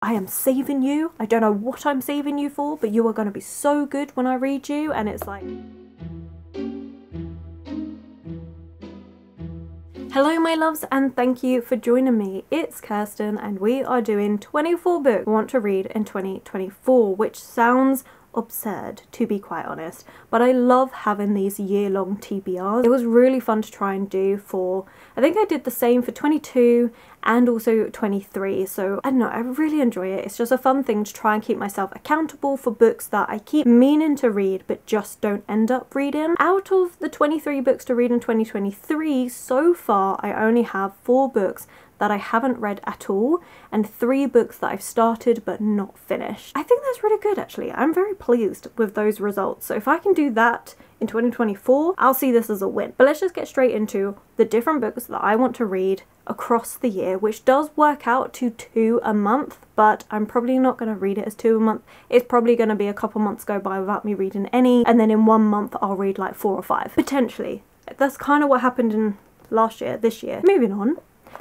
I am saving you. I don't know what I'm saving you for, but you are going to be so good when I read you. And it's like... Hello my loves, and thank you for joining me. It's Kirsten and we are doing 24 books I want to read in 2024, which sounds absurd to be quite honest, but I love having these year-long TBRs. It was really fun to try and do for, I think I did the same for 22 and also 23, so I don't know, I really enjoy it. It's just a fun thing to try and keep myself accountable for books that I keep meaning to read but just don't end up reading. Out of the 23 books to read in 2023, so far I only have 4 books that I haven't read at all and 3 books that I've started but not finished. I think that's really good actually. I'm very pleased with those results. So if I can do that in 2024, I'll see this as a win. But let's just get straight into the different books that I want to read across the year, which does work out to 2 a month, but I'm probably not going to read it as 2 a month. It's probably going to be a couple months go by without me reading any, and then in 1 month I'll read like 4 or 5. Potentially. That's kind of what happened in last year, this year. Moving on.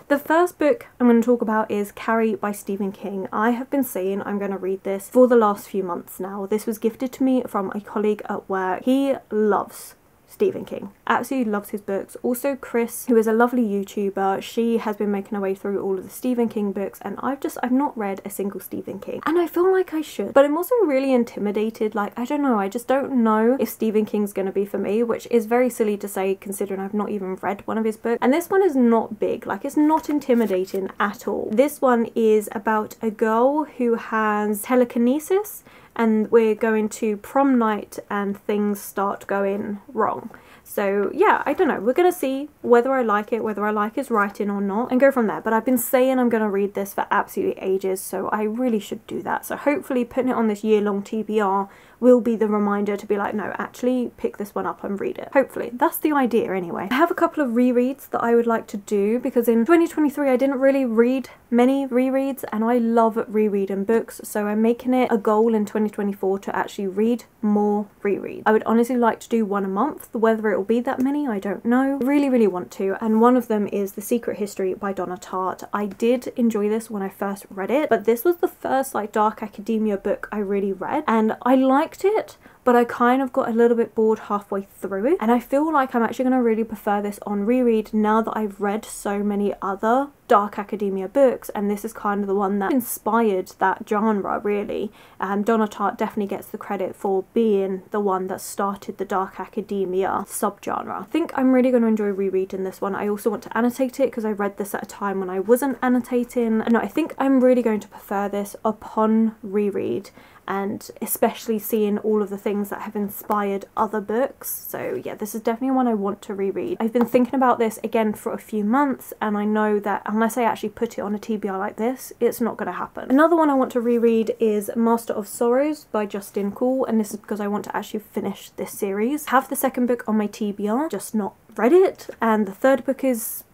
The first book I'm going to talk about is Carrie by Stephen King. I have been saying I'm going to read this for the last few months now. This was gifted to me from a colleague at work. He loves Stephen King, absolutely loves his books. Also Chris, who is a lovely YouTuber, she has been making her way through all of the Stephen King books, and I've not read a single Stephen King, and I feel like I should, but I'm also really intimidated. Like, I don't know, I just don't know if Stephen King's gonna be for me, which is very silly to say considering I've not even read one of his books. And this one is not big, like it's not intimidating at all. This one is about a girl who has telekinesis, and we're going to prom night and things start going wrong. So yeah, I don't know, we're gonna see whether I like it, whether I like his writing or not, and go from there. But I've been saying I'm gonna read this for absolutely ages, so I really should do that. So hopefully putting it on this year-long TBR will be the reminder to be like, no, actually pick this one up and read it. Hopefully. That's the idea anyway. I have a couple of rereads that I would like to do, because in 2023 I didn't really read many rereads, and I love rereading books, so I'm making it a goal in 2024 to actually read more rereads. I would honestly like to do 1 a month. Whether it will be that many, I don't know. I really want to, and one of them is The Secret History by Donna Tartt. I did enjoy this when I first read it, but this was the first like dark academia book I really read, and I liked it, but I kind of got a little bit bored halfway through it, and I feel like I'm actually going to really prefer this on reread now that I've read so many other dark academia books, and this is kind of the one that inspired that genre really. Donna Tartt definitely gets the credit for being the one that started the dark academia subgenre. I think I'm really going to enjoy rereading this one. I also want to annotate it because I read this at a time when I wasn't annotating, and I think I'm really going to prefer this upon reread, and especially seeing all of the things that have inspired other books. So yeah, this is definitely one I want to reread. I've been thinking about this again for a few months, and I know that unless I actually put it on a TBR like this, it's not going to happen. Another one I want to reread is Master of Sorrows by Justin Cool, and this is because I want to actually finish this series. I have the second book on my TBR, just not read it, and the third book is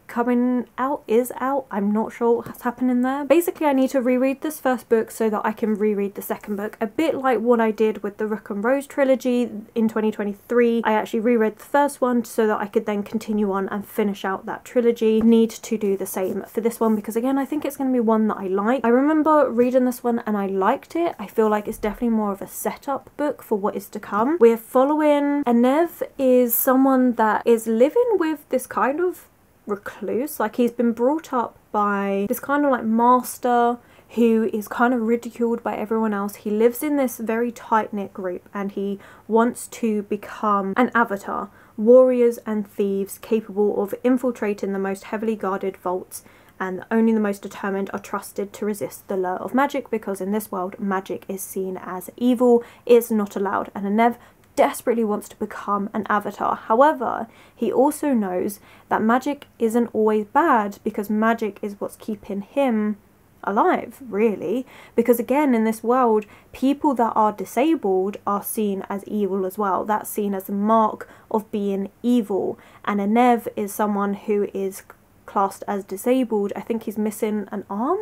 out. I'm not sure what's happening there. Basically, I need to reread this first book so that I can reread the second book, a bit like what I did with the Rook and Rose trilogy in 2023. I actually reread the first one so that I could then continue on and finish out that trilogy. Need to do the same for this one, because again, I think it's going to be one that I like. I remember reading this one and I liked it. I feel like it's definitely more of a setup book for what is to come. We're following Nymph, is someone that is living with this kind of recluse, like he's been brought up by this kind of like master who is kind of ridiculed by everyone else. He lives in this very tight-knit group, and he wants to become an avatar, warriors and thieves capable of infiltrating the most heavily guarded vaults, and only the most determined are trusted to resist the lure of magic, because in this world magic is seen as evil, it's not allowed, and Nymph desperately wants to become an avatar. However, he also knows that magic isn't always bad, because magic is what's keeping him alive, really. Because again, in this world, people that are disabled are seen as evil as well. That's seen as a mark of being evil, and a Nymph is someone who is classed as disabled. I think he's missing an arm.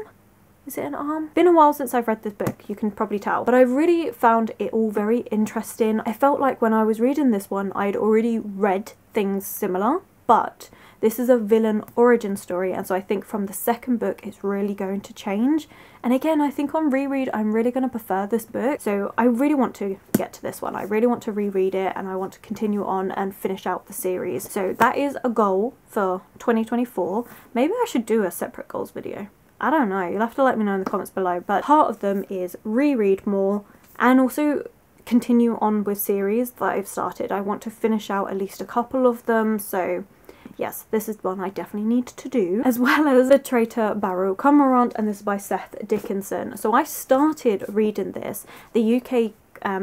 Is it an arm? Been a while since I've read this book, you can probably tell, but I really found it all very interesting. I felt like when I was reading this one, I'd already read things similar, but This is a villain origin story, and so I think from the second book it's really going to change. And again, I think on reread I'm really going to prefer this book, so I really want to get to this one. I really want to reread it, and I want to continue on and finish out the series. So that is a goal for 2024. Maybe I should do a separate goals video. I don't know, you'll have to let me know in the comments below, but part of them is reread more and also continue on with series that I've started. I want to finish out at least a couple of them, so yes, this is one I definitely need to do, as well as the Traitor Barrow Cormorant, and this is by Seth Dickinson. So I started reading this. The UK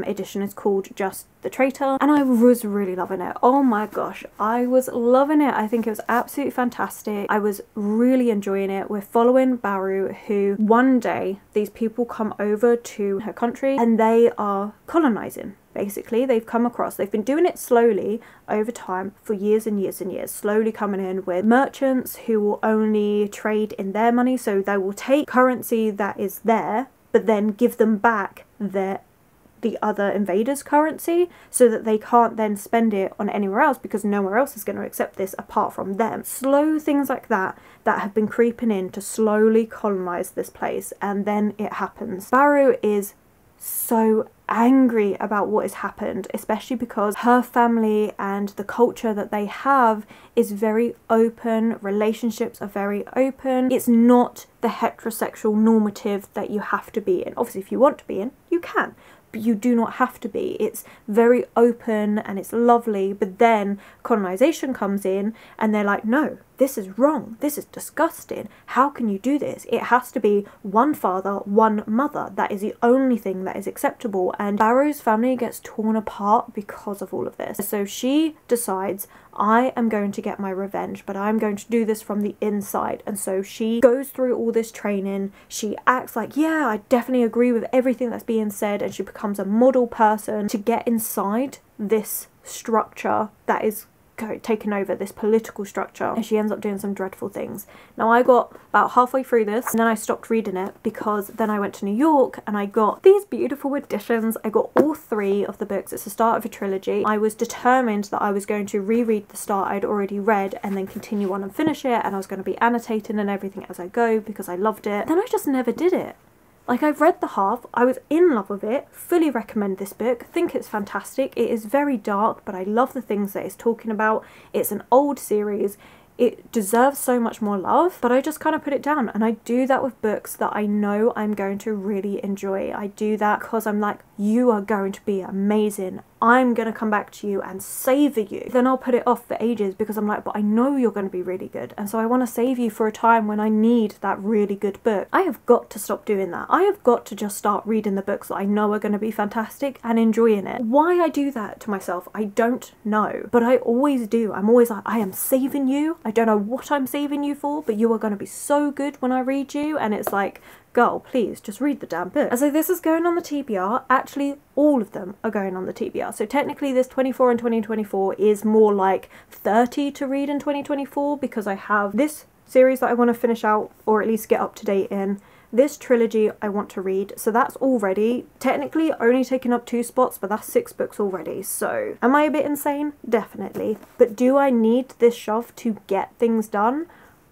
edition is called just The Traitor, and I was really loving it. Oh my gosh, I was loving it. I think it was absolutely fantastic. I was really enjoying it. We're following Barrow, who one day these people come over to her country and they are colonizing. Basically, they've come across, they've been doing it slowly over time for years and years and years, slowly coming in with merchants who will only trade in their money. So they will take currency that is there, but then give them back the other invaders' currency, so that they can't then spend it on anywhere else because nowhere else is going to accept this apart from them. Slow things like that have been creeping in to slowly colonize this place, and then it happens. Barrow is so angry about what has happened, especially because her family and the culture that they have is very open. Relationships are very open. It's not the heterosexual normative that you have to be in. Obviously, if you want to be in, you can, but you do not have to be. It's very open and it's lovely, but then colonization comes in and they're like, no, this is wrong, this is disgusting, how can you do this? It has to be one father, one mother. That is the only thing that is acceptable. And Barrow's family gets torn apart because of all of this. So she decides, I am going to get my revenge, but I'm going to do this from the inside. And so she goes through all this training. She acts like, yeah, I definitely agree with everything that's being said, and she becomes a model person to get inside this structure that is taken over, this political structure, and she ends up doing some dreadful things. Now, I got about halfway through this and then I stopped reading it because then I went to New York and I got these beautiful editions. I got all 3 of the books. It's the start of a trilogy. I was determined that I was going to reread the start I'd already read and then continue on and finish it, and I was going to be annotating and everything as I go because I loved it. Then I just never did it. Like, I've read the half, I was in love with it, fully recommend this book, think it's fantastic. It is very dark, but I love the things that it's talking about. It's an old series. It deserves so much more love, but I just kind of put it down. And I do that with books that I know I'm going to really enjoy. I do that because I'm like, you are going to be amazing. I'm going to come back to you and savour you. Then I'll put it off for ages because I'm like, but I know you're going to be really good. And so I want to save you for a time when I need that really good book. I have got to stop doing that. I have got to just start reading the books that I know are going to be fantastic and enjoying it. Why I do that to myself, I don't know. But I always do. I'm always like, I am saving you. I don't know what I'm saving you for, but you are going to be so good when I read you. And it's like, girl, please just read the damn book. And so this is going on the TBR. Actually, all of them are going on the TBR. So technically this 24 and 2024 is more like 30 to read in 2024 because I have this series that I want to finish out, or at least get up to date in. This trilogy I want to read, so that's already technically only taking up 2 spots, but that's 6 books already. So am I a bit insane? Definitely. But do I need this shove to get things done?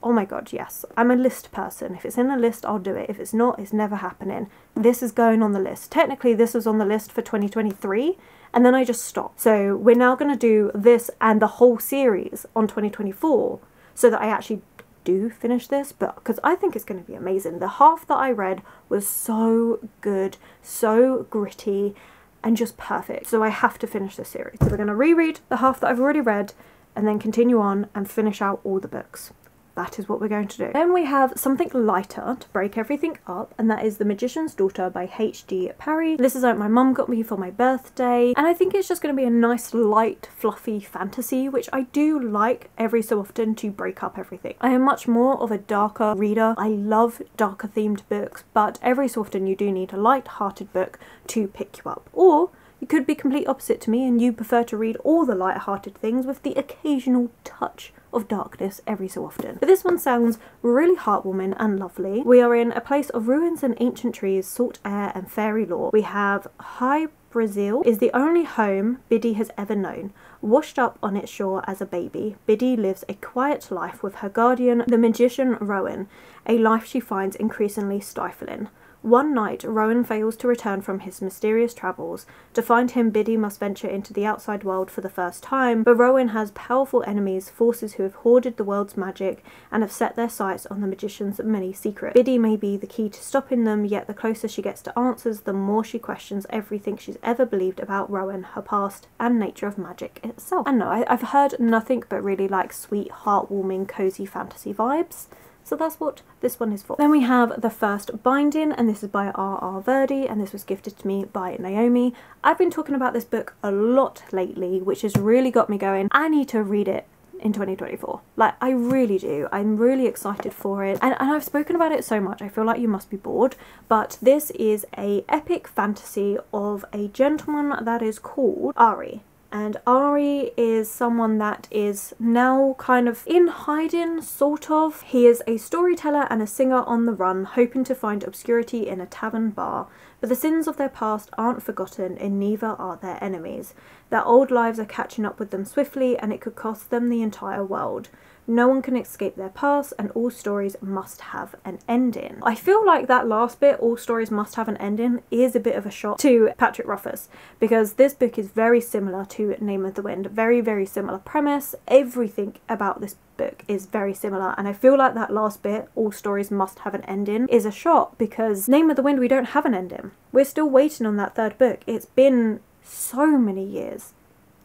Oh my god, yes. I'm a list person. If it's in a list, I'll do it. If it's not, it's never happening. This is going on the list. Technically, this was on the list for 2023, and then I just stopped. So we're now going to do this and the whole series on 2024, so that I actually do finish this, but because I think it's going to be amazing. The half that I read was so good, so gritty, and just perfect. So I have to finish this series. So we're going to reread the half that I've already read, and then continue on and finish out all the books. That is what we're going to do. Then we have something lighter to break everything up, and that is The Magician's Daughter by H.G. Parry. This is what my mum got me for my birthday, and I think it's just going to be a nice, light, fluffy fantasy, which I do like every so often to break up everything. I am much more of a darker reader. I love darker themed books, but every so often you do need a light-hearted book to pick you up. Or you could be complete opposite to me and you prefer to read all the light-hearted things with the occasional touch of darkness every so often. But this one sounds really heartwarming and lovely. We are in a place of ruins and ancient trees, salt air and fairy lore. We have High Brazil is the only home Biddy has ever known. Washed up on its shore as a baby, Biddy lives a quiet life with her guardian, the magician Rowan, a life she finds increasingly stifling. One night, Rowan fails to return from his mysterious travels. To find him, Biddy must venture into the outside world for the first time, but Rowan has powerful enemies, forces who have hoarded the world's magic and have set their sights on the magician's many secrets. Biddy may be the key to stopping them, yet the closer she gets to answers, the more she questions everything she's ever believed about Rowan, her past, and nature of magic itself. And no, I've heard nothing but really like sweet, heartwarming, cozy fantasy vibes. So that's what this one is for. Then we have the first binding, and this is by R.R. Verdi, and this was gifted to me by Naomi. I've been talking about this book a lot lately, which has really got me going. I need to read it in 2024. Like, I really do. I'm really excited for it. And I've spoken about it so much, I feel like you must be bored. But this is a epic fantasy of a gentleman that is called Ari. And Ari is someone that is now kind of in hiding, sort of. He is a storyteller and a singer on the run, hoping to find obscurity in a tavern bar. But the sins of their past aren't forgotten, and neither are their enemies. Their old lives are catching up with them swiftly, and it could cost them the entire world. No one can escape their past, and all stories must have an ending. I feel like that last bit, all stories must have an ending, is a bit of a shot to Patrick Rothfuss, because this book is very similar to Name of the Wind. Very, very similar premise. Everything about this book is very similar, and I feel like that last bit, all stories must have an ending, is a shot, because Name of the Wind, we don't have an ending. We're still waiting on that third book. It's been so many years.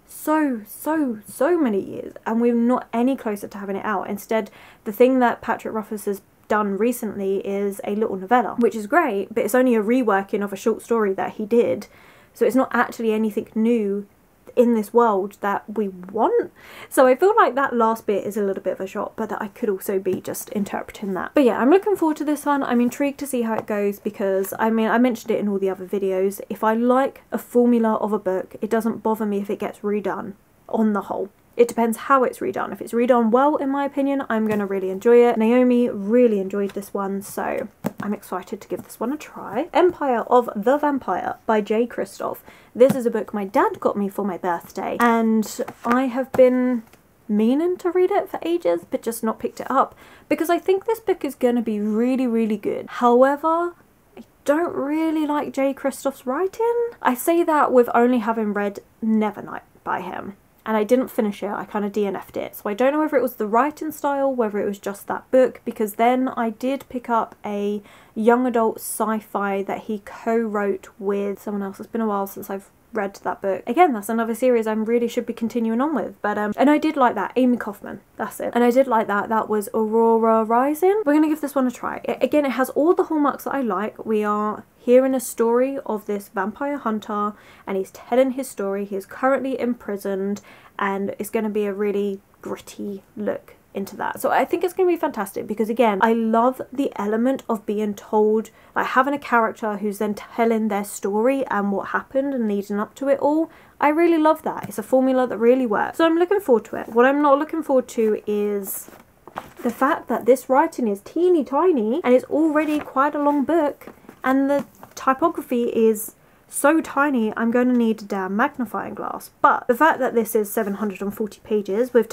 So many years, and we're not any closer to having it out. Instead, the thing that Patrick Rothfuss has done recently is a little novella, which is great, but it's only a reworking of a short story that he did, so it's not actually anything new in this world that we want. So I feel like that last bit is a little bit of a shot, but that I could also be just interpreting that. But yeah, I'm looking forward to this one. I'm intrigued to see how it goes, because I mean, I mentioned it in all the other videos. If I like a formula of a book, it doesn't bother me if it gets redone on the whole. It depends how it's redone. If it's redone well, in my opinion, I'm going to really enjoy it. Naomi really enjoyed this one, so I'm excited to give this one a try. Empire of the Vampire by J. Kristoff. This is a book my dad got me for my birthday, and I have been meaning to read it for ages, but just not picked it up, because I think this book is going to be really, really good. However, I don't really like J. Kristoff's writing. I say that with only having read Nevernight by him, and I didn't finish it. I kind of DNF'd it, so I don't know whether it was the writing style, whether it was just that book, because then I did pick up a young adult sci-fi that he co-wrote with someone else. It's been a while since I've read that book. Again, that's another series I really should be continuing on with, but and I did like that. Amy Kaufman, that's it. And I did like that. That was Aurora Rising. We're gonna give this one a try. Again, it has all the hallmarks that I like. We are hearing a story of this vampire hunter, and he's telling his story. He is currently imprisoned, and it's going to be a really gritty look into that. So I think it's going to be fantastic, because again, I love the element of being told, like having a character who's then telling their story and what happened and leading up to it all. I really love that. It's a formula that really works. So I'm looking forward to it. What I'm not looking forward to is the fact that this writing is teeny tiny, and it's already quite a long book, and the typography is so tiny I'm going to need a damn magnifying glass. But the fact that this is 740 pages with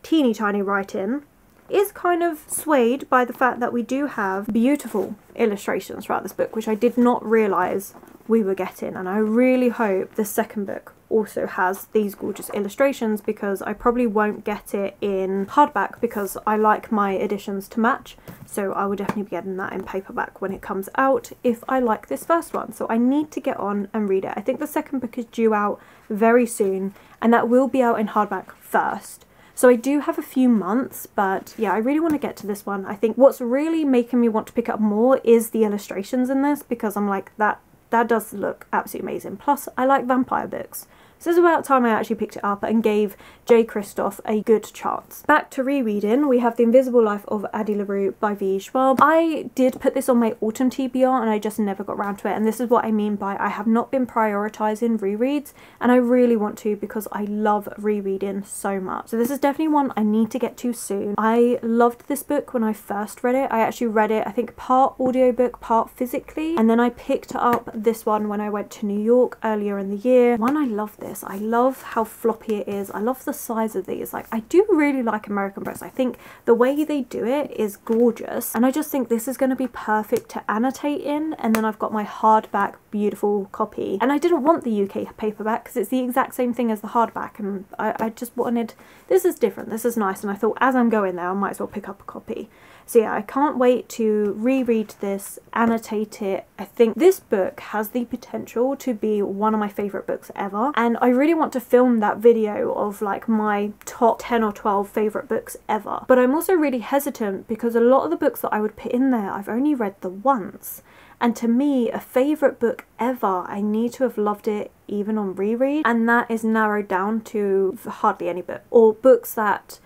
teeny tiny writing is kind of swayed by the fact that we do have beautiful illustrations throughout this book, which I did not realise we were getting, and I really hope the second book also has these gorgeous illustrations, because I probably won't get it in hardback because I like my editions to match, so I will definitely be getting that in paperback when it comes out if I like this first one. So I need to get on and read it. I think the second book is due out very soon, and that will be out in hardback first. So I do have a few months, but yeah, I really want to get to this one. I think what's really making me want to pick up more is the illustrations in this, because I'm like, that does look absolutely amazing. Plus, I like vampire books, So it's about time I actually picked it up and gave J. Christoph a good chance. Back to rereading, we have The Invisible Life of Addie LaRue by V. Schwab. I did put this on my autumn TBR and I just never got around to it, and this is what I mean by I have not been prioritising rereads, and I really want to because I love rereading so much. So this is definitely one I need to get to soon. I loved this book when I first read it. I actually read it, I think, part audiobook, part physically, and then I picked up this one when I went to New York earlier in the year. I love this. I love how floppy it is. I love the size of these. Like, I do really like American books. I think the way they do it is gorgeous, and I just think this is going to be perfect to annotate in. And then I've got my hardback beautiful copy, and I didn't want the UK paperback because it's the exact same thing as the hardback, and I just wanted, this is different, this is nice, and I thought as I'm going there I might as well pick up a copy. So yeah, I can't wait to reread this, annotate it. I think this book has the potential to be one of my favourite books ever, and I really want to film that video of like my top 10 or 12 favourite books ever. But I'm also really hesitant because a lot of the books that I would put in there I've only read the once, and to me a favourite book ever, I need to have loved it even on reread, and that is narrowed down to hardly any book. Or books that,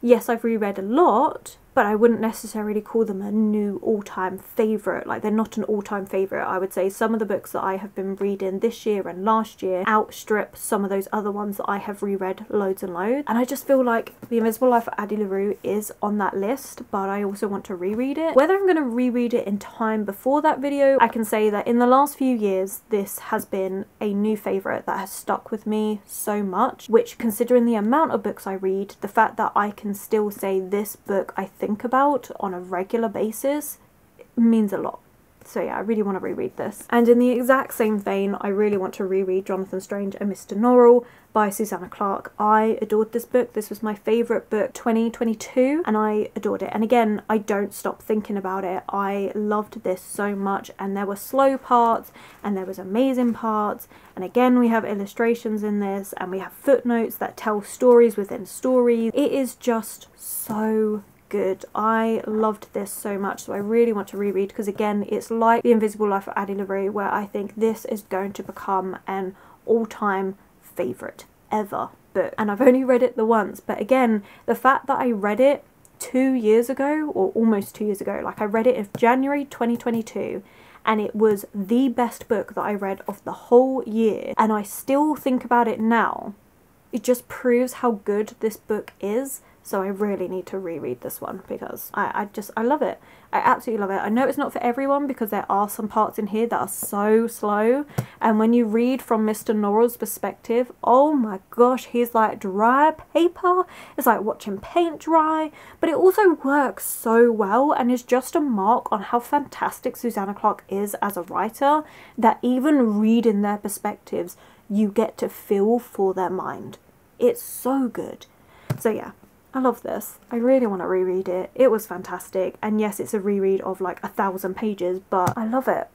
yes, I've reread a lot, but I wouldn't necessarily call them a new all-time favourite. Like, they're not an all-time favourite. I would say some of the books that I have been reading this year and last year outstrip some of those other ones that I have reread loads and loads. And I just feel like The Invisible Life of Addie LaRue is on that list, but I also want to reread it. Whether I'm going to reread it in time before that video, I can say that in the last few years this has been a new favourite that has stuck with me so much, which, considering the amount of books I read, the fact that I can still say this book I think about on a regular basis means a lot. So yeah, I really want to reread this. And in the exact same vein, I really want to reread Jonathan Strange and Mr. Noro by Susanna Clarke. I adored this book. This was my favourite book 2022, and I adored it. And again, I don't stop thinking about it. I loved this so much, and there were slow parts and there was amazing parts, and again we have illustrations in this, and we have footnotes that tell stories within stories. It is just so good. I loved this so much, so I really want to reread, because again, it's like The Invisible Life of Addie LaRue, where I think this is going to become an all-time favourite ever book. And I've only read it the once, but again, the fact that I read it 2 years ago, or almost 2 years ago, like I read it in January 2022, and it was the best book that I read of the whole year, and I still think about it now, it just proves how good this book is. So I really need to reread this one, because I love it. I absolutely love it. I know it's not for everyone, because there are some parts in here that are so slow. And when you read from Mr. Noro's perspective, oh my gosh, he's like dry paper. It's like watching paint dry. But it also works so well, and is just a mark on how fantastic Susanna Clarke is as a writer, that even reading their perspectives, you get to feel for their mind. It's so good. So yeah, I love this. I really want to reread it. It was fantastic, and yes, it's a reread of like 1,000 pages, but I love it.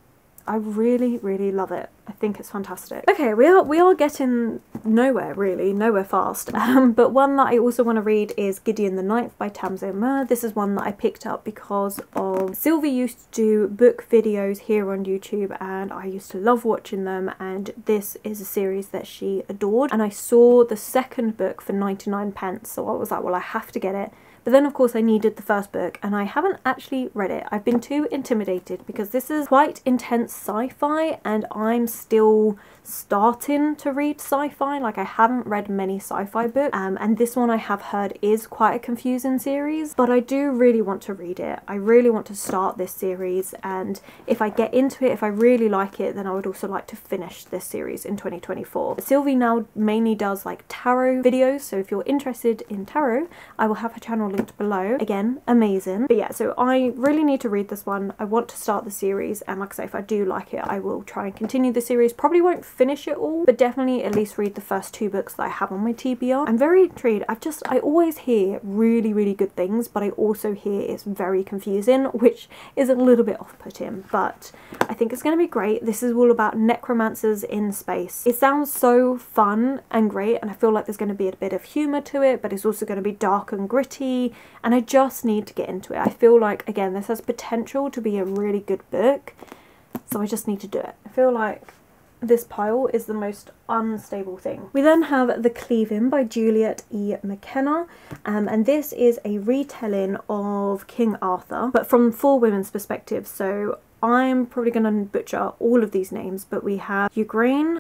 I really, really love it. I think it's fantastic. Okay, we are getting nowhere, really, nowhere fast. But one that I also want to read is Gideon the Ninth by Tamsin Muir. This is one that I picked up because of Sylvie used to do book videos here on YouTube, and I used to love watching them, and this is a series that she adored. And I saw the second book for 99p, so I was like, well, I have to get it. But then of course I needed the first book, and I haven't actually read it. I've been too intimidated, because this is quite intense sci-fi, and I'm still starting to read sci-fi. Like, I haven't read many sci-fi books, and this one I have heard is quite a confusing series, but I do really want to read it. I really want to start this series, and if I get into it, if I really like it, then I would also like to finish this series in 2024. Sylvie now mainly does like tarot videos, so if you're interested in tarot, I will have her channel linked below. Again, amazing. But yeah, so I really need to read this one. I want to start the series, and like I say, if I do like it, I will try and continue the series. Probably won't finish it all, but definitely at least read the first 2 books that I have on my TBR. I'm very intrigued. I always hear really, really good things, but I also hear it's very confusing, which is a little bit off-putting, but I think it's going to be great. This is all about necromancers in space. It sounds so fun and great, and I feel like there's going to be a bit of humour to it, but it's also going to be dark and gritty, and I just need to get into it. I feel like, again, this has potential to be a really good book, so I just need to do it. I feel like this pile is the most unstable thing. We then have The Cleave by Juliet E. McKenna, and this is a retelling of King Arthur, but from 4 women's perspectives. So I'm probably going to butcher all of these names, but we have Igraine,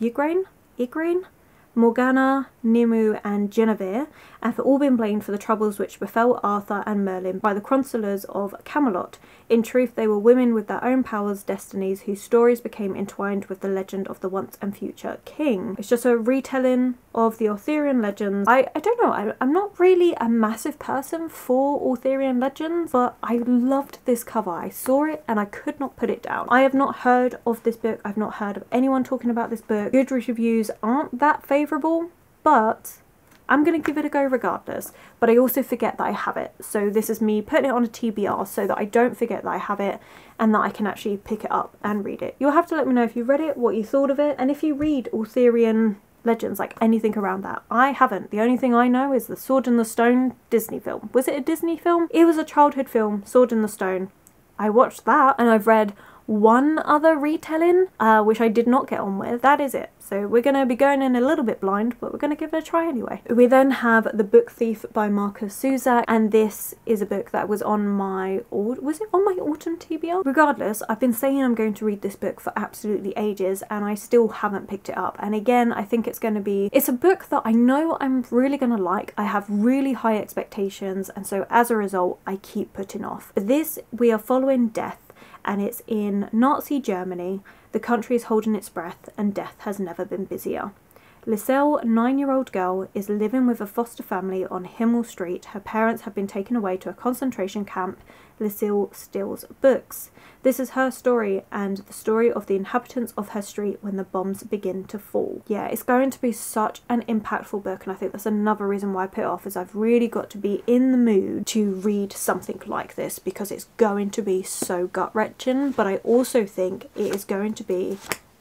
Morgana, Nimue and Guinevere, and have all been blamed for the troubles which befell Arthur and Merlin by the chroniclers of Camelot. In truth, they were women with their own powers, destinies, whose stories became entwined with the legend of the once and future king. It's just a retelling of the Arthurian legends. I don't know, I'm not really a massive person for Arthurian legends, but I loved this cover. I saw it and I could not put it down. I have not heard of this book. I've not heard of anyone talking about this book. Goodreads reviews aren't that favourable, but I'm going to give it a go regardless. But I also forget that I have it. So this is me putting it on a TBR so that I don't forget that I have it and that I can actually pick it up and read it. You'll have to let me know if you read it, what you thought of it, and if you read Arthurian legends, like anything around that. I haven't. The only thing I know is the Sword in the Stone Disney film. Was it a Disney film? It was a childhood film, Sword in the Stone. I watched that and I've read one other retelling, which I did not get on with. That is it. So we're going to be going in a little bit blind, but we're going to give it a try anyway. We then have The Book Thief by Marcus Suzak, and this is a book that was on my, was it on my autumn TBR? Regardless, I've been saying I'm going to read this book for absolutely ages and I still haven't picked it up. And again, I think it's going to be, it's a book that I know I'm really going to like. I have really high expectations, and so as a result, I keep putting off. But this, we are following Death, and it's in Nazi Germany. The country is holding its breath and death has never been busier. Liselle, 9-year-old girl, is living with a foster family on Himmel Street. Her parents have been taken away to a concentration camp. Liselle steals books. This is her story and the story of the inhabitants of her street when the bombs begin to fall. Yeah, it's going to be such an impactful book, and I think that's another reason why I put it off, is I've really got to be in the mood to read something like this because it's going to be so gut-wrenching, but I also think it is going to be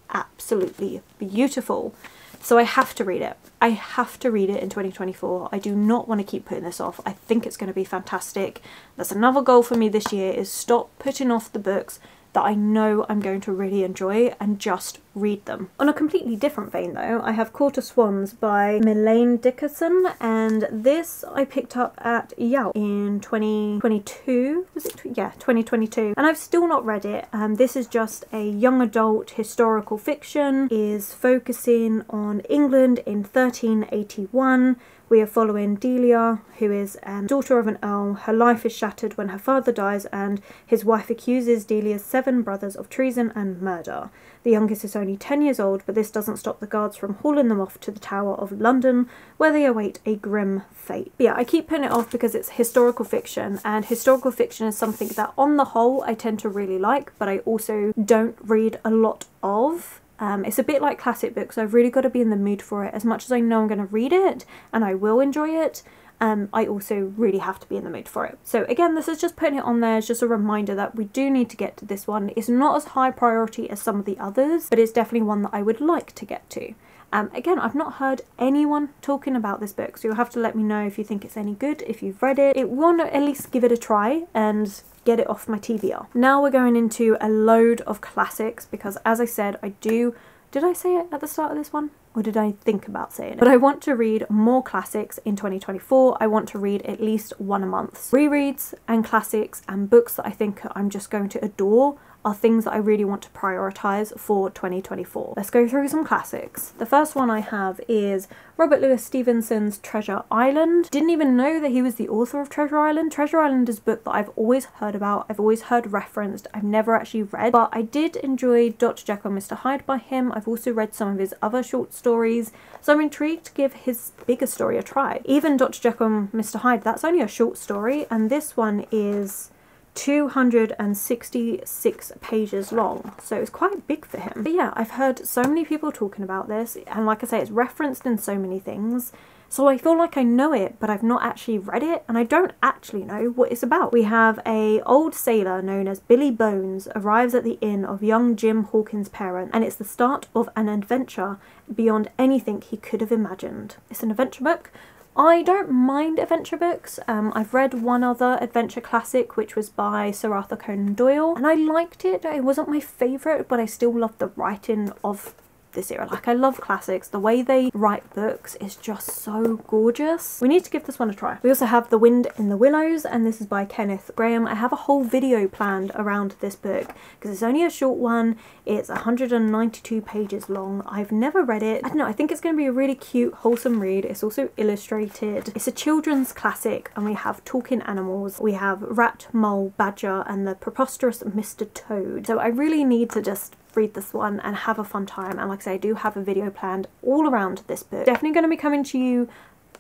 absolutely beautiful. So I have to read it. I have to read it in 2024. I do not want to keep putting this off. I think it's going to be fantastic. That's another goal for me this year, is stop putting off the books that I know I'm going to really enjoy and just read them. On a completely different vein though, I have Court of Swans by Melaine Dickerson, and this I picked up at Yale in 2022. Was it? Yeah, 2022. And I've still not read it. This is just a young adult historical fiction, is focusing on England in 1381. We are following Delia, who is daughter of an earl. Her life is shattered when her father dies and his wife accuses Delia's 7 brothers of treason and murder. The youngest is only 10 years old, but this doesn't stop the guards from hauling them off to the Tower of London, where they await a grim fate. But yeah, I keep putting it off because it's historical fiction, and historical fiction is something that on the whole I tend to really like, but I also don't read a lot of. It's a bit like classic books. I've really got to be in the mood for it. As much as I know I'm going to read it and I will enjoy it, I also really have to be in the mood for it. So again, this is just putting it on there. It's just a reminder that we do need to get to this one. It's not as high priority as some of the others, but it's definitely one that I would like to get to. Again, I've not heard anyone talking about this book, so you'll have to let me know if you think it's any good, if you've read it. It will at least give it a try and get it off my TBR. Now we're going into a load of classics because, as I said, did I say it at the start of this one? Or did I think about saying it? But I want to read more classics in 2024. I want to read at least one a month. Rereads and classics and books that I think I'm just going to adore are things that I really want to prioritise for 2024. Let's go through some classics. The first one I have is Robert Louis Stevenson's Treasure Island. Didn't even know that he was the author of Treasure Island. Treasure Island is a book that I've always heard about, I've always heard referenced, I've never actually read, but I did enjoy Dr. Jekyll and Mr. Hyde by him. I've also read some of his other short stories, so I'm intrigued to give his bigger story a try. Even Dr. Jekyll and Mr. Hyde, that's only a short story, and this one is 266 pages long, so it's quite big for him. But yeah, I've heard so many people talking about this, and like I say, it's referenced in so many things, so I feel like I know it, but I've not actually read it, and I don't actually know what it's about. We have a old sailor known as Billy Bones arrives at the inn of young Jim Hawkins' parent, and it's the start of an adventure beyond anything he could have imagined. It's an adventure book. I don't mind adventure books. I've read one other adventure classic, which was by Sir Arthur Conan Doyle, and I liked it. It wasn't my favourite, but I still loved the writing of this era. Like, I love classics. The way they write books is just so gorgeous. We need to give this one a try. We also have The Wind in the Willows, and this is by Kenneth Grahame. I have a whole video planned around this book because it's only a short one. It's 192 pages long. I've never read it. I don't know, I think it's going to be a really cute, wholesome read. It's also illustrated. It's a children's classic, and we have talking animals. We have rat, mole, badger, and the preposterous Mr. Toad. So I really need to just read this one and have a fun time, and like I say, I do have a video planned all around this book. Definitely going to be coming to you.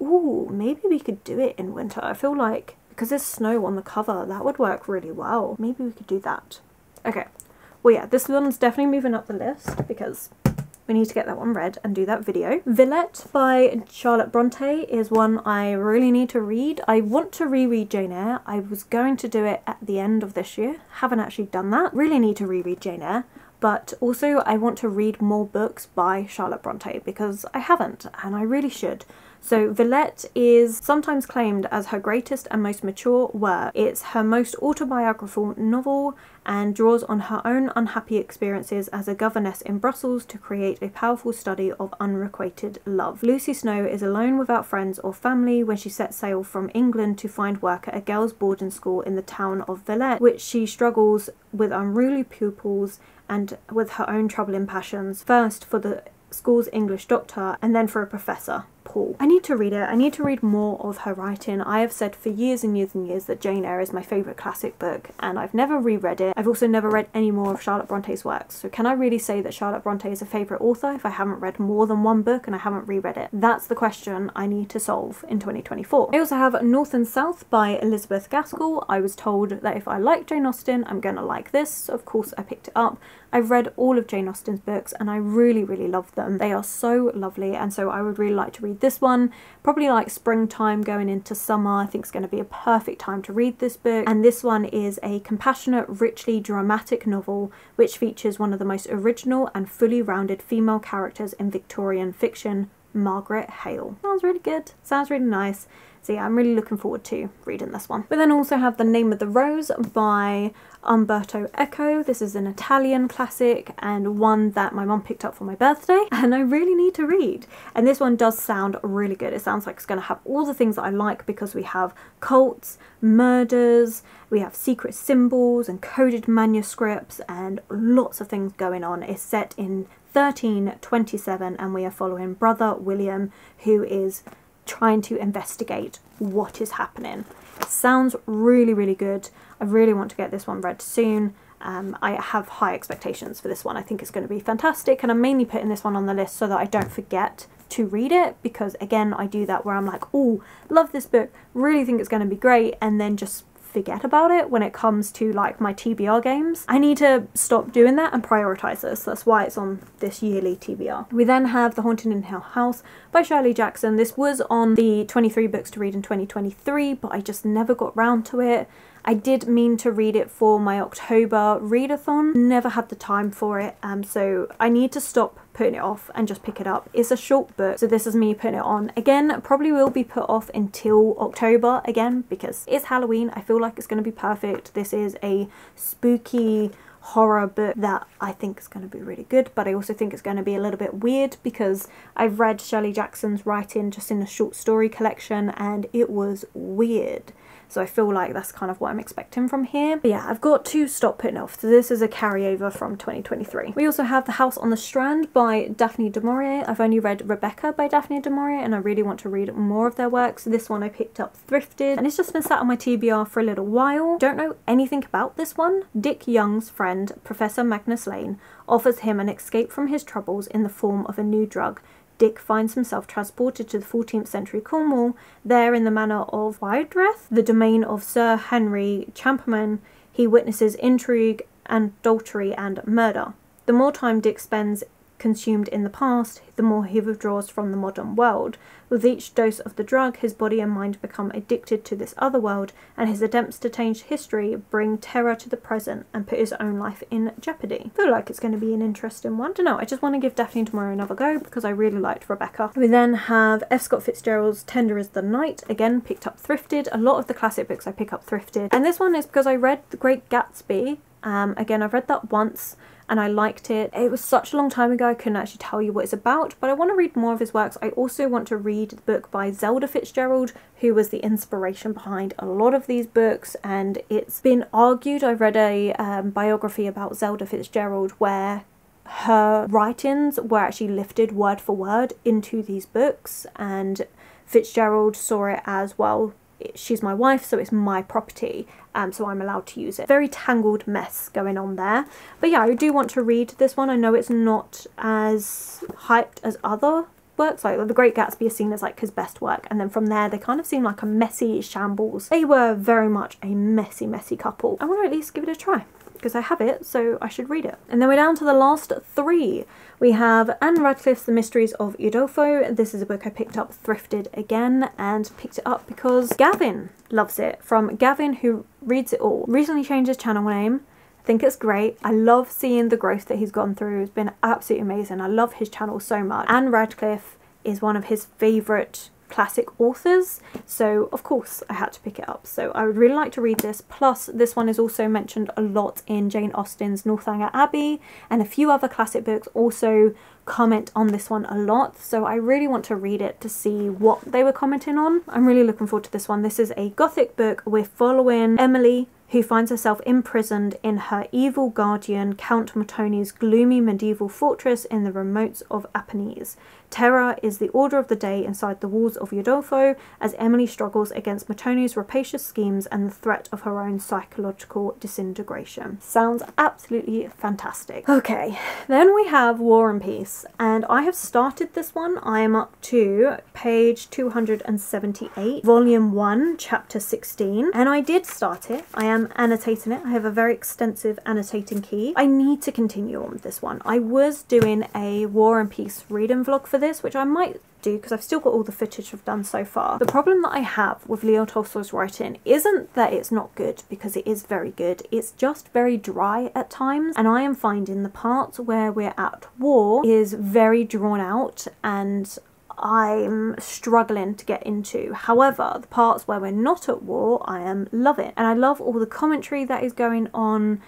Ooh, maybe we could do it in winter. I feel like because there's snow on the cover, that would work really well. Maybe we could do that. Okay, well yeah, this one's definitely moving up the list because we need to get that one read and do that video. Vette by Charlotte Bronte is one I really need to read. I want to reread Jane Eyre. I was going to do it at the end of this year. Haven't actually done that. Really need to reread Jane Eyre. But also I want to read more books by Charlotte Bronte because I haven't, and I really should. So Vette is sometimes claimed as her greatest and most mature work. It's her most autobiographical novel and draws on her own unhappy experiences as a governess in Brussels to create a powerful study of unrequited love. Lucy Snow is alone without friends or family when she sets sail from England to find work at a girls' boarding school in the town of Vette, which she struggles with unruly pupils and with her own troubling passions, first for the school's English doctor and then for a professor, Paul. I need to read it. I need to read more of her writing. I have said for years and years and years that Jane Eyre is my favourite classic book, and I've never reread it. I've also never read any more of Charlotte Bronte's works. So can I really say that Charlotte Bronte is a favourite author if I haven't read more than one book and I haven't reread it? That's the question I need to solve in 2024. I also have North and South by Elizabeth Gaskell. I was told that if I like Jane Austen, I'm going to like this. So of course I picked it up. I've read all of Jane Austen's books and I really, really love them. They are so lovely, and so I would really like to read this one. Probably like springtime going into summer. I think it's going to be a perfect time to read this book. And this one is a compassionate, richly dramatic novel which features one of the most original and fully rounded female characters in Victorian fiction, Margaret Hale. Sounds really good. Sounds really nice. So yeah, I'm really looking forward to reading this one. We then also have The Name of the Rose by Umberto Eco. This is an Italian classic and one that my mum picked up for my birthday and I really need to read. And this one does sound really good. It sounds like it's going to have all the things that I like because we have cults, murders, we have secret symbols and coded manuscripts and lots of things going on. It's set in 1327 and we are following Brother William, who is trying to investigate what is happening. It sounds really, really good. I really want to get this one read soon. I have high expectations for this one. I think it's going to be fantastic, and I'm mainly putting this one on the list so that I don't forget to read it, because again I do that where I'm like, oh, love this book, really think it's going to be great, and then just forget about it when it comes to like my TBR games. I need to stop doing that and prioritise this. That's why it's on this yearly TBR. We then have The Haunting in Hill House by Shirley Jackson. This was on the 23 books to read in 2023, but I just never got round to it. I did mean to read it for my October readathon, never had the time for it, so I need to stop putting it off and just pick it up. It's a short book, so this is me putting it on. Again, probably will be put off until October again because it's Halloween. I feel like it's going to be perfect. This is a spooky horror book that I think is going to be really good, but I also think it's going to be a little bit weird because I've read Shirley Jackson's writing just in a short story collection and it was weird. So I feel like that's kind of what I'm expecting from here. But yeah, I've got to stop putting it off. So this is a carryover from 2023. We also have The House on the Strand by Daphne du Maurier. I've only read Rebecca by Daphne du Maurier and I really want to read more of their works. This one I picked up Thrifted and it's just been sat on my TBR for a little while. Don't know anything about this one. Dick Young's friend, Professor Magnus Lane, offers him an escape from his troubles in the form of a new drug. Dick finds himself transported to the 14th century Cornwall. There, in the manor of Widreth, the domain of Sir Henry Champerman, he witnesses intrigue, adultery and murder. The more time Dick spends consumed in the past, the more he withdraws from the modern world. With each dose of the drug, his body and mind become addicted to this other world, and his attempts to change history bring terror to the present and put his own life in jeopardy. I feel like it's going to be an interesting one. I don't know, I just want to give Daphne du Maurier another go because I really liked Rebecca. We then have F. Scott Fitzgerald's Tender as the Night, again picked up Thrifted. A lot of the classic books I pick up Thrifted, and this one is because I read The Great Gatsby. Again, I've read that once. and I liked it. It was such a long time ago I couldn't actually tell you what it's about, but I want to read more of his works. I also want to read the book by Zelda Fitzgerald, who was the inspiration behind a lot of these books, and it's been argued. I read a biography about Zelda Fitzgerald where her writings were actually lifted word for word into these books, and Fitzgerald saw it as, well, she's my wife, so it's my property, so I'm allowed to use it. Very tangled mess going on there. But yeah, I do want to read this one. I know it's not as hyped as other works, like The Great Gatsby is seen as like his best work, and then from there they kind of seem like a messy shambles. They were very much a messy couple. I want to at least give it a try, because I have it, so I should read it. And then we're down to the last three. We have Anne Radcliffe's The Mysteries of Udo. This is a book I picked up thrifted again, and picked it up because Gavin loves it, from Gavin Who Reads It All. Recently changed his channel name. I think it's great. I love seeing the growth that he's gone through. It's been absolutely amazing. I love his channel so much. Anne Radcliffe is one of his favourite classic authors, so of course I had to pick it up. So I would really like to read this. Plus this one is also mentioned a lot in Jane Austen's Northanger Abbey, and a few other classic books also comment on this one a lot, so I really want to read it to see what they were commenting on. I'm really looking forward to this one. This is a gothic book. We're following Emily, who finds herself imprisoned in her evil guardian Count Montoni's gloomy medieval fortress in the remotes of Apennines. Terror is the order of the day inside the walls of Udolpho as Emily struggles against Montoni's rapacious schemes and the threat of her own psychological disintegration. Sounds absolutely fantastic. Okay, then we have War and Peace, and I have started this one. I am up to page 278, volume 1, chapter 16, and I did start it. I am annotating it. I have a very extensive annotating key. I need to continue on with this one. I was doing a War and Peace reading vlog for this, which I might do because I've still got all the footage I've done so far. The problem that I have with Leo Tolstoy's writing isn't that it's not good, because it is very good. It's just very dry at times, and I am finding the parts where we're at war is very drawn out and I'm struggling to get into. However, the parts where we're not at war, I am loving, and I love all the commentary that is going on.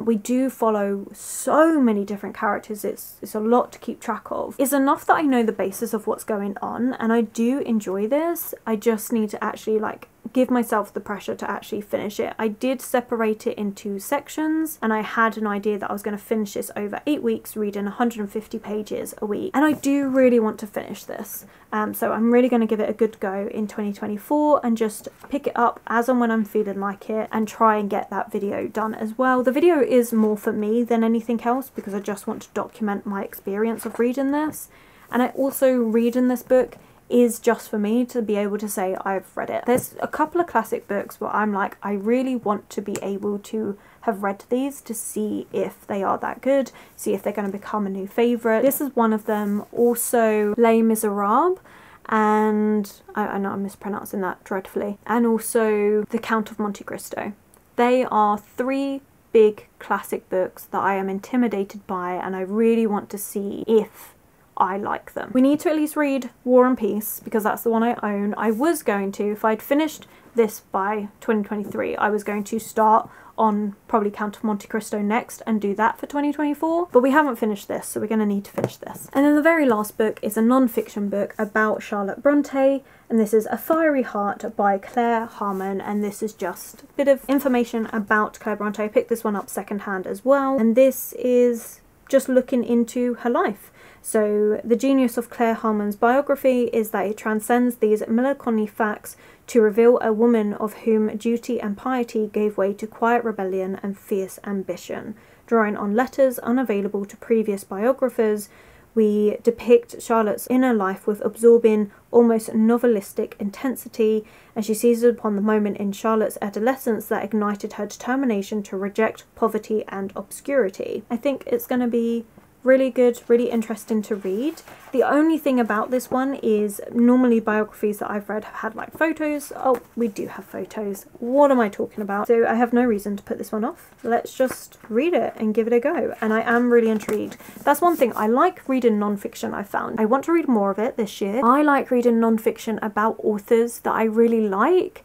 We do follow so many different characters. It's a lot to keep track of. It's enough that I know the basis of what's going on, and I do enjoy this. I just need to actually like give myself the pressure to actually finish it. I did separate it into sections, and I had an idea that I was going to finish this over 8 weeks, reading 150 pages a week, and I do really want to finish this. So I'm really going to give it a good go in 2024 and just pick it up as and when I'm feeling like it, and try and get that video done as well. The video is more for me than anything else, because I just want to document my experience of reading this, and I also reading this book is just for me to be able to say I've read it. There's a couple of classic books where I'm like, I really want to be able to have read these to see if they are that good, see if they're going to become a new favourite. This is one of them. Also Les Miserables, and I know I'm mispronouncing that dreadfully, and also The Count of Monte Cristo. They are three big classic books that I am intimidated by, and I really want to see if I like them. We need to at least read War and Peace, because that's the one I own. I was going to, if I'd finished this by 2023, I was going to start on probably Count of Monte Cristo next and do that for 2024, but we haven't finished this, so we're going to need to finish this. And then the very last book is a non-fiction book about Charlotte Bronte, and this is A Fiery Heart by Claire Harmon, and this is just a bit of information about Claire Bronte. I picked this one up secondhand as well, and this is just looking into her life. So the genius of Claire Harmon's biography is that it transcends these melancholy facts to reveal a woman of whom duty and piety gave way to quiet rebellion and fierce ambition. Drawing on letters unavailable to previous biographers, we depict Charlotte's inner life with absorbing, almost novelistic intensity, and she seizes upon the moment in Charlotte's adolescence that ignited her determination to reject poverty and obscurity. I think it's going to be really good, really interesting to read. The only thing about this one is normally biographies that I've read have had like photos. Oh, we do have photos. What am I talking about? So I have no reason to put this one off. Let's just read it and give it a go. And I am really intrigued. That's one thing. I like reading non-fiction, I found. I want to read more of it this year. I like reading non-fiction about authors that I really like.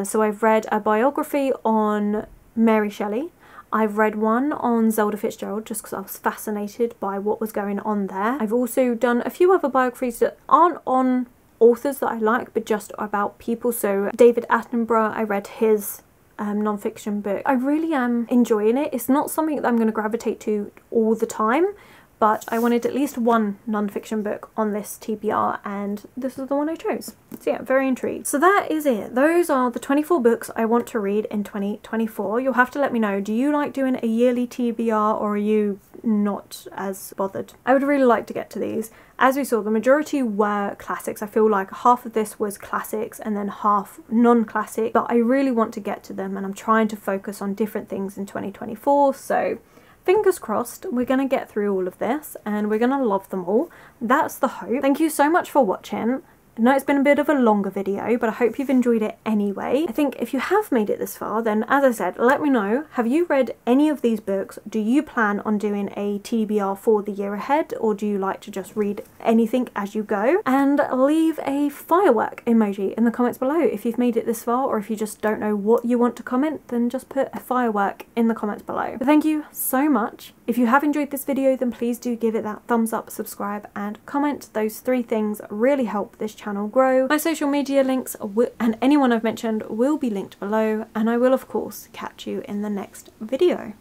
So I've read a biography on Mary Shelley. I've read one on Zelda Fitzgerald just because I was fascinated by what was going on there. I've also done a few other biographies that aren't on authors that I like, but just about people. So David Attenborough, I read his non-fiction book. I really am enjoying it. It's not something that I'm going to gravitate to all the time, but I wanted at least one non-fiction book on this TBR, and this is the one I chose. So yeah, very intrigued. So that is it. Those are the 24 books I want to read in 2024. You'll have to let me know, do you like doing a yearly TBR or are you not as bothered? I would really like to get to these. As we saw, the majority were classics. I feel like half of this was classics and then half non-classic, but I really want to get to them and I'm trying to focus on different things in 2024, so fingers crossed we're going to get through all of this and we're going to love them all. That's the hope. Thank you so much for watching. I know it's been a bit of a longer video, but I hope you've enjoyed it anyway. I think if you have made it this far, then as I said, let me know. Have you read any of these books? Do you plan on doing a TBR for the year ahead, or do you like to just read anything as you go? And leave a firework emoji in the comments below if you've made it this far, or if you just don't know what you want to comment, then just put a firework in the comments below. But thank you so much. If you have enjoyed this video, then please do give it that thumbs up, subscribe and comment. Those 3 things really help this channel grow. My social media links and anyone I've mentioned will be linked below, and I will of course catch you in the next video.